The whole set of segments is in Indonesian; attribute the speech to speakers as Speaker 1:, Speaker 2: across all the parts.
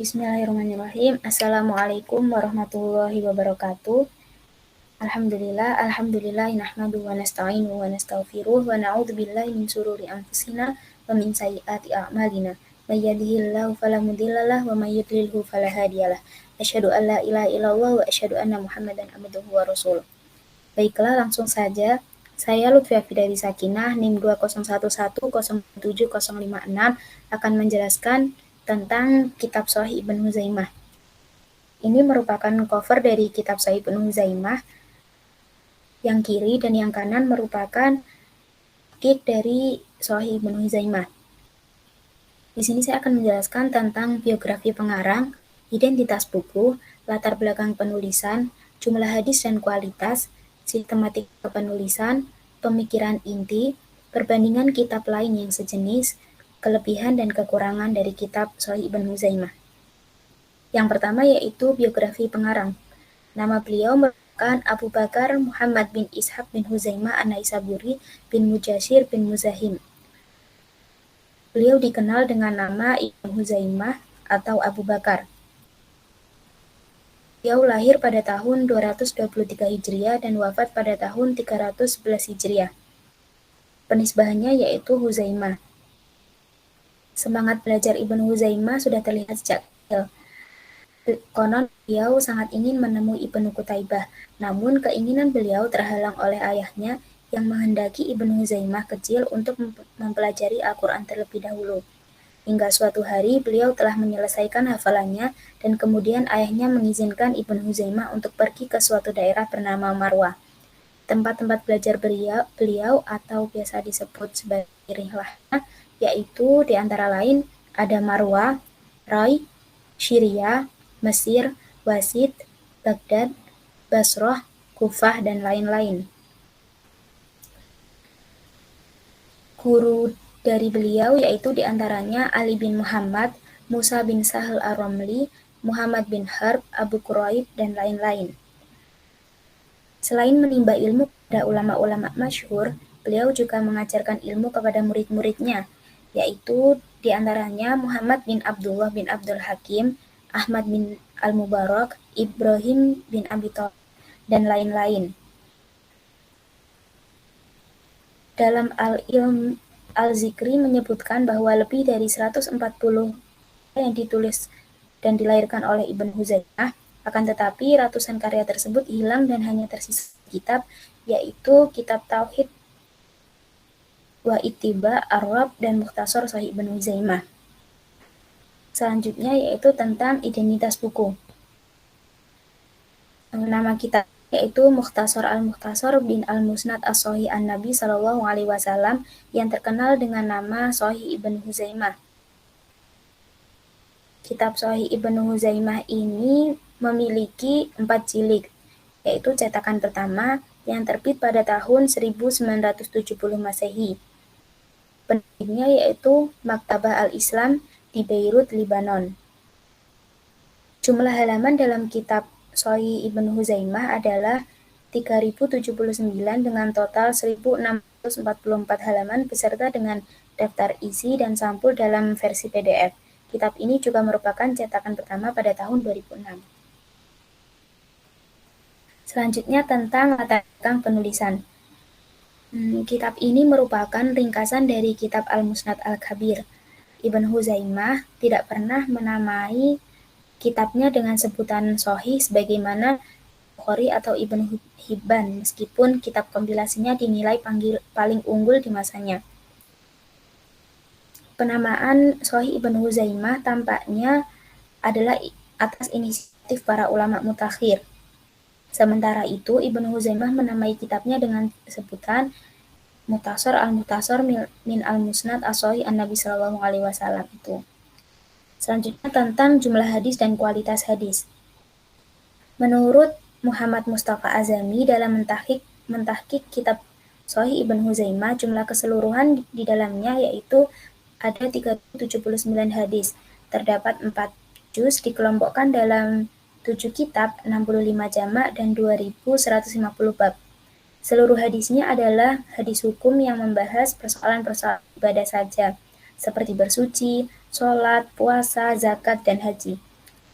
Speaker 1: Bismillahirrahmanirrahim. Assalamualaikum warahmatullahi wabarakatuh. Alhamdulillah nahmaduhu wa nasta'inuhu wa nastaghfiruh wa na'udzubillahi min syururi anfusina wa min sayyiati a'malina. May yahdihillahu fala mudhillalah wa may yudlilhu fala hadiyalah. Asyhadu an la ilaha illallah wa asyhadu anna Muhammadan abduhu wa rasuluh. Baiklah, langsung saja. Saya Lutfia Fidari Sakinah, NIM 201107056 akan menjelaskan tentang Kitab Shahih Ibn Huzaimah. Ini merupakan cover dari Kitab Shahih Ibn Huzaimah. Yang kiri dan yang kanan merupakan kick dari Shahih Ibn Huzaimah. Di sini saya akan menjelaskan tentang biografi pengarang, identitas buku, latar belakang penulisan, jumlah hadis dan kualitas, sistematik penulisan, pemikiran inti, perbandingan kitab lain yang sejenis, kelebihan dan kekurangan dari kitab Shahih Ibn Huzaimah. Yang pertama yaitu biografi pengarang. Nama beliau merupakan Abu Bakar Muhammad bin Ishaq bin Huzaimah An-Naisaburi bin Mujashir bin Muzahim. Beliau dikenal dengan nama Ibn Huzaimah atau Abu Bakar. Beliau lahir pada tahun 223 Hijriah dan wafat pada tahun 311 Hijriah. Penisbahannya yaitu Huzaimah. Semangat belajar Ibn Huzaimah sudah terlihat sejak kecil. Konon beliau sangat ingin menemui Ibnu Qutaibah, namun keinginan beliau terhalang oleh ayahnya yang menghendaki Ibnu Huzaimah kecil untuk mempelajari Al-Quran terlebih dahulu. Hingga suatu hari beliau telah menyelesaikan hafalannya dan kemudian ayahnya mengizinkan Ibnu Huzaimah untuk pergi ke suatu daerah bernama Marwah. Tempat-tempat belajar beliau atau biasa disebut sebagai rihlahnya, yaitu di antara lain ada Marwah, Rai, Syria, Mesir, Wasit, Baghdad, Basrah, Kufah, dan lain-lain. Guru dari beliau yaitu diantaranya Ali bin Muhammad, Musa bin Sahal Ar-Ramli, Muhammad bin Harb, Abu Quraib, dan lain-lain. Selain menimba ilmu pada ulama-ulama masyhur, beliau juga mengajarkan ilmu kepada murid-muridnya, yaitu diantaranya Muhammad bin Abdullah bin Abdul Hakim, Ahmad bin Al-Mubarak, Ibrahim bin Abi Thalib, dan lain-lain. Dalam Al-Ilm Al-Zikri menyebutkan bahwa lebih dari 140 yang ditulis dan dilahirkan oleh Ibn Huzaimah, akan tetapi ratusan karya tersebut hilang dan hanya tersisa kitab, yaitu Kitab Tauhid wa Ittiba, Ar-Rab, dan Mukhtasar Shahih Ibn Huzaimah. Selanjutnya yaitu tentang identitas buku. Nama kitab yaitu Mukhtasar Al-Mukhtasar bin Al-Musnad As-Shahih An-Nabi SAW yang terkenal dengan nama Shahih Ibn Huzaimah. Kitab Shahih Ibn Huzaimah ini memiliki 4 jilid, yaitu cetakan pertama yang terbit pada tahun 1970 Masehi. Penerbitnya yaitu Maktabah Al-Islam di Beirut, Lebanon. Jumlah halaman dalam kitab Shahih Ibn Huzaimah adalah 3079 dengan total 1644 halaman beserta dengan daftar isi dan sampul dalam versi PDF. Kitab ini juga merupakan cetakan pertama pada tahun 2006. Selanjutnya tentang latar belakang penulisan. Kitab ini merupakan ringkasan dari kitab Al-Musnad Al-Kabir. Ibn Huzaimah tidak pernah menamai kitabnya dengan sebutan Shahih sebagaimana Bukhari atau Ibn Hibban, meskipun kitab kompilasinya dinilai paling unggul di masanya. Penamaan Shahih Ibn Huzaimah tampaknya adalah atas inisiatif para ulama mutakhir. Sementara itu, Ibn Huzaimah menamai kitabnya dengan sebutan Mukhtasar Al-Mukhtasar min Al-Musnad As-Shahih An-Nabi SAW itu. Selanjutnya tentang jumlah hadis dan kualitas hadis. Menurut Muhammad Mustafa Azami dalam mentahqiq kitab Shahih Ibn Huzaimah, jumlah keseluruhan di dalamnya yaitu ada 379 hadis. Terdapat 4 juz dikelompokkan dalam 7 kitab, 65 jamak, dan 2150 bab. Seluruh hadisnya adalah hadis hukum yang membahas persoalan-persoalan ibadah saja, seperti bersuci, sholat, puasa, zakat, dan haji.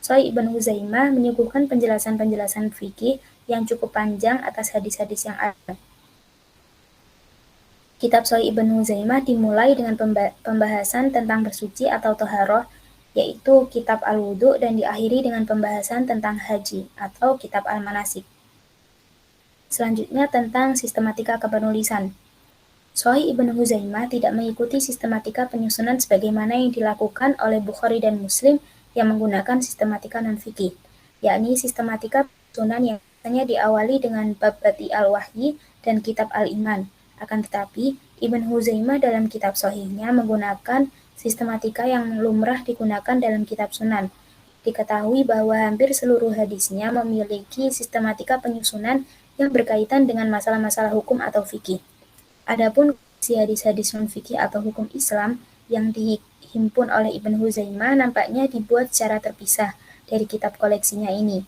Speaker 1: Sahih Ibnu Huzaimah menyuguhkan penjelasan-penjelasan fikih yang cukup panjang atas hadis-hadis yang ada. Kitab Sahih Ibnu Huzaimah dimulai dengan pembahasan tentang bersuci atau toharoh, yaitu kitab Al-Wudu, dan diakhiri dengan pembahasan tentang haji atau kitab Al-Manasik. Selanjutnya tentang sistematika kepenulisan. Sahih Ibnu Huzaimah tidak mengikuti sistematika penyusunan sebagaimana yang dilakukan oleh Bukhari dan Muslim yang menggunakan sistematika non-fikih, yakni sistematika penyusunan yang biasanya diawali dengan bab Badi al-Wahyi dan kitab Al-Iman. Akan tetapi, Ibnu Huzaimah dalam kitab Sahihnya menggunakan sistematika yang lumrah digunakan dalam kitab Sunan. Diketahui bahwa hampir seluruh hadisnya memiliki sistematika penyusunan yang berkaitan dengan masalah-masalah hukum atau fikih. Adapun hadis-hadis non-fikih atau hukum Islam yang dihimpun oleh Ibnu Huzaimah nampaknya dibuat secara terpisah dari kitab koleksinya ini.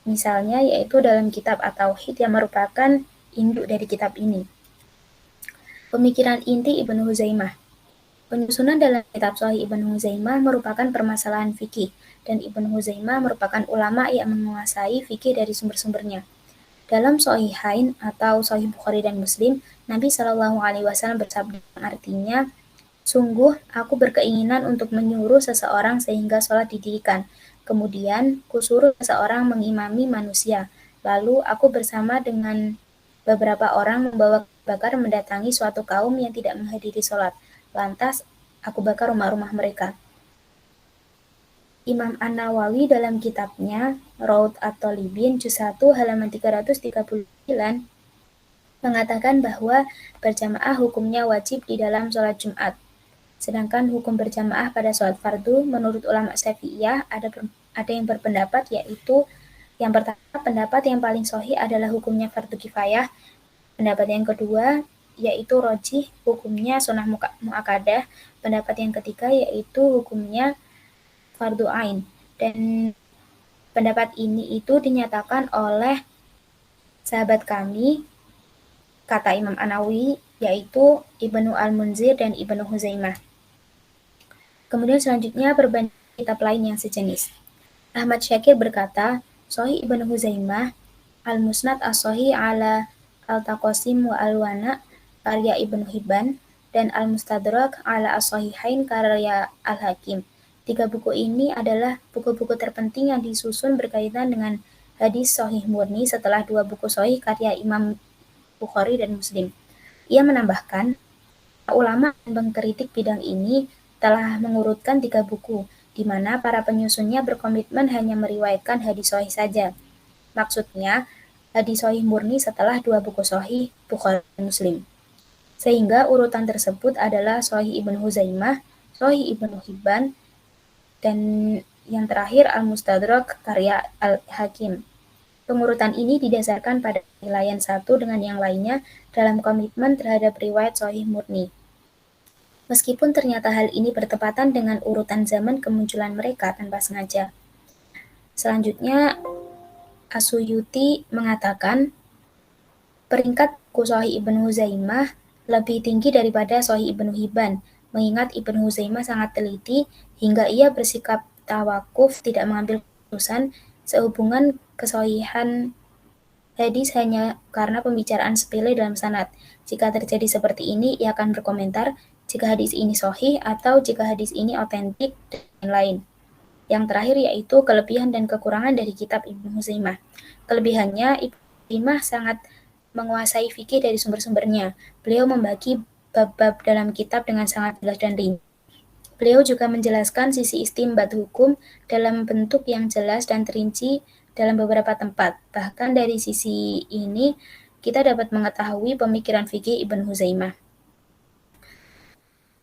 Speaker 1: Misalnya yaitu dalam kitab At-Tauhid yang merupakan induk dari kitab ini. Pemikiran inti Ibnu Huzaimah. Penyusunan dalam kitab Sahih Ibnu Huzaimah merupakan permasalahan fikih, dan Ibnu Huzaimah merupakan ulama yang menguasai fikih dari sumber-sumbernya. Dalam Sahihain atau Sahih Bukhari dan Muslim, Nabi Shallallahu Alaihi Wasallam bersabda yang artinya, sungguh aku berkeinginan untuk menyuruh seseorang sehingga sholat didirikan. Kemudian kusuruh seseorang mengimami manusia. Lalu aku bersama dengan beberapa orang membawa bakar mendatangi suatu kaum yang tidak menghadiri sholat. Lantas aku bakar rumah-rumah mereka. Imam An-Nawawi dalam kitabnya Raud At-Thalibin juz 1 halaman 339 mengatakan bahwa berjamaah hukumnya wajib di dalam sholat Jumat. Sedangkan hukum berjamaah pada sholat fardu menurut ulama Syafi'iyah ada yang berpendapat, yaitu yang pertama, pendapat yang paling sahih adalah hukumnya fardu kifayah. Pendapat yang kedua yaitu rojih, hukumnya sunnah mu'akadah. Pendapat yang ketiga yaitu hukumnya fardu ain. Dan pendapat ini itu dinyatakan oleh sahabat kami, kata Imam An-Nawawi, yaitu Ibnu Al-Munzir dan Ibnu Huzaimah. Kemudian selanjutnya perbandingan kitab lain yang sejenis. Ahmad Syakir berkata, Sahih Ibnu Huzaimah, Al-Musnad As-Sahih ala Al-Taqasim wa Al-Wana karya Ibnu Hibban, dan Al-Mustadrak ala As-Sahihain karya Al-Hakim. 3 buku ini adalah buku-buku terpenting yang disusun berkaitan dengan hadis sahih murni setelah 2 buku sahih karya Imam Bukhari dan Muslim. Ia menambahkan, ulama yang mengkritik bidang ini telah mengurutkan 3 buku, di mana para penyusunnya berkomitmen hanya meriwayatkan hadis sahih saja. Maksudnya, hadis sahih murni setelah 2 buku sahih Bukhari dan Muslim. Sehingga urutan tersebut adalah Sahih Ibnu Huzaimah, Sahih Ibnu Hibban, dan yang terakhir Al-Mustadrak karya Al-Hakim. Pengurutan ini didasarkan pada penilaian satu dengan yang lainnya dalam komitmen terhadap riwayat sahih murni. Meskipun ternyata hal ini bertepatan dengan urutan zaman kemunculan mereka tanpa sengaja. Selanjutnya, As-Suyuti mengatakan, peringkat buku Sahih Ibnu Huzaimah lebih tinggi daripada Sahih Ibnu Hibban, mengingat Ibnu Huzaimah sangat teliti hingga ia bersikap tawakuf tidak mengambil keputusan sehubungan kesahihan hadis hanya karena pembicaraan sepele dalam sanad. Jika terjadi seperti ini, ia akan berkomentar jika hadis ini sahih atau jika hadis ini otentik dan lain-lain. Yang terakhir yaitu kelebihan dan kekurangan dari kitab Ibnu Huzaimah. Kelebihannya, Ibnu Huzaimah sangat menguasai fikih dari sumber-sumbernya. Beliau membagi bab-bab dalam kitab dengan sangat jelas dan rinci. Beliau juga menjelaskan sisi istinbat hukum dalam bentuk yang jelas dan terinci dalam beberapa tempat. Bahkan dari sisi ini, kita dapat mengetahui pemikiran fikih Ibnu Huzaimah.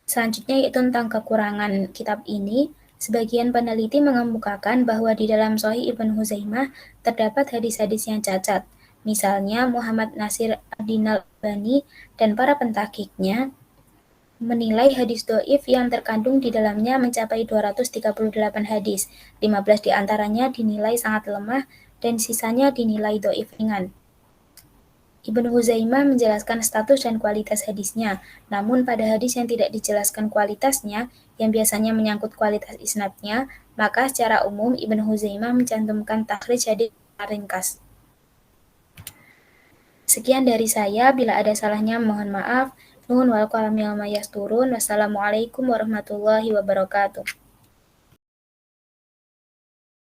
Speaker 1: Selanjutnya yaitu tentang kekurangan kitab ini. Sebagian peneliti mengemukakan bahwa di dalam Sahih Ibnu Huzaimah terdapat hadis-hadis yang cacat. Misalnya Muhammad Nasir ad-Din al-Albani dan para pentakiknya menilai hadis dhaif yang terkandung di dalamnya mencapai 238 hadis, 15 diantaranya dinilai sangat lemah dan sisanya dinilai dhaif ringan. Ibnu Huzaimah menjelaskan status dan kualitas hadisnya, namun pada hadis yang tidak dijelaskan kualitasnya, yang biasanya menyangkut kualitas isnadnya, maka secara umum Ibnu Huzaimah mencantumkan takhrij hadis secara ringkas. Sekian dari saya, bila ada salahnya mohon maaf. Nuhun wal qalam yawma yasturun. Wassalamualaikum warahmatullahi wabarakatuh.